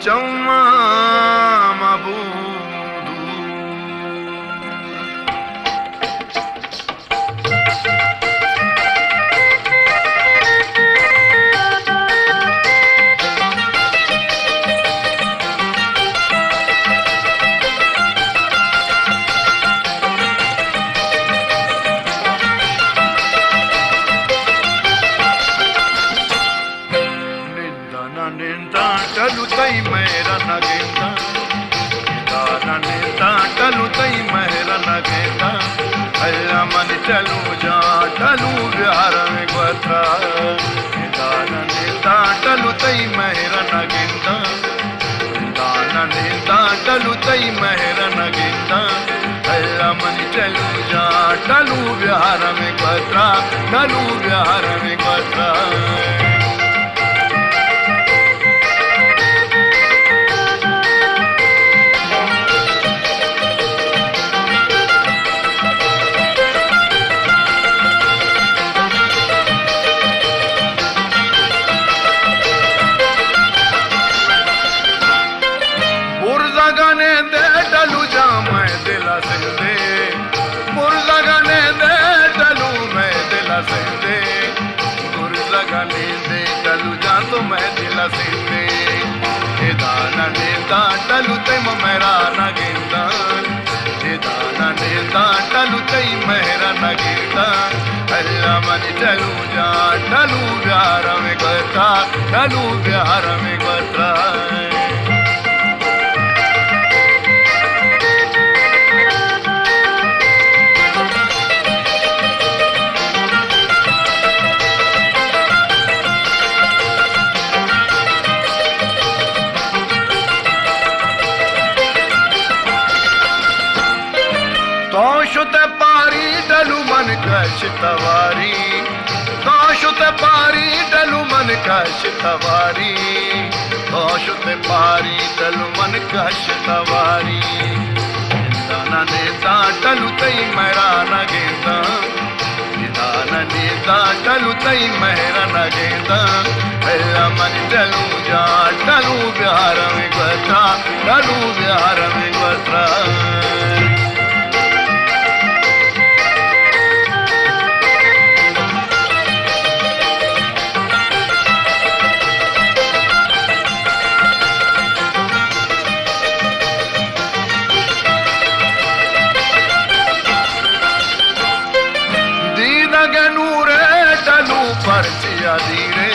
चौमा मबूदू टलुतई मेरा नगेंदा दाना नेता टलुतई मेरा नगेंदा अल्लाह मन चलू जा टलू बिहार में बता दाना नेता टलुतई मेरा नगेंदा दाना नेता टलुतई मेरा नगेंदा अल्लाह मन चलू जा टलू बिहार में बता टलू बिहार में बता गाने दे डलू जा मैं दिला सिंधे मुर्जा गाने दे डलू मैं दिला सिंधे मुर्जा गाने दे डलू जा तो मैं दिला सिंधे ए दाना नेता डलू ते मेरा नगेंदा ए दाना नेता डलू ते मेरा नगेंदा अल्लाह मन चलू जा डलू बिहार में गता डलू बिहार में गता तोशुते पारी डलू मन कश तवारी तोशुते पारी डलू मन कश तवारी तोशुते पारी डलू मन कश तवारी दाना नेता डलू तई मेरा नगेंदा दाना नेता डलू तई मेरा नगेंदा अल्लाह मन डलू जा डलू बिहार में बता डलू बिहार में बता पर्चिया धीरे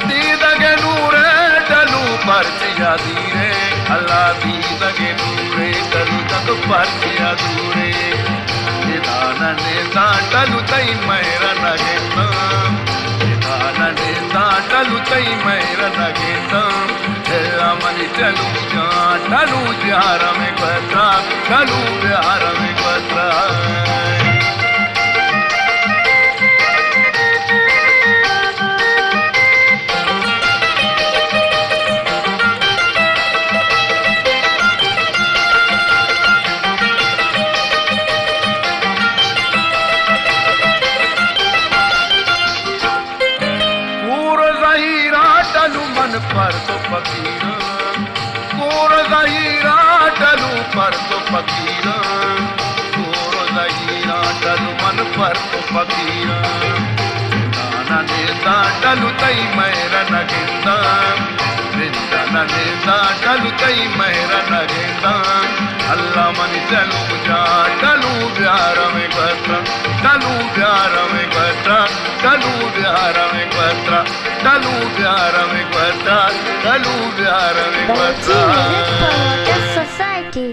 दीदगे नूरे डलू पर्चिया धीरे अल्लाह दीदगे नूरे डलू तक पर्चिया दूरे दाना नेता डलू तई मेरा नगेंदा दाना नेता डलू तई मेरा नगेंदा अल्लाह मन चलू जा डलू बिहार में बता डलू बिहार में बता पर तो फकीर कोर ज़हीरा डलू पर तो फकीर कोर ज़हीरा डलू मन पर तो फकीर दाना नेता डलू तई मेरा नगेंदा दाना नेता डलू तई मेरा नगेंदा अल्लाह मन चलू जा डलू बिहार में बता डलू बिहार में बता डलू बिहार में बता डलू बिहार में बता डलू बिहार में बता Society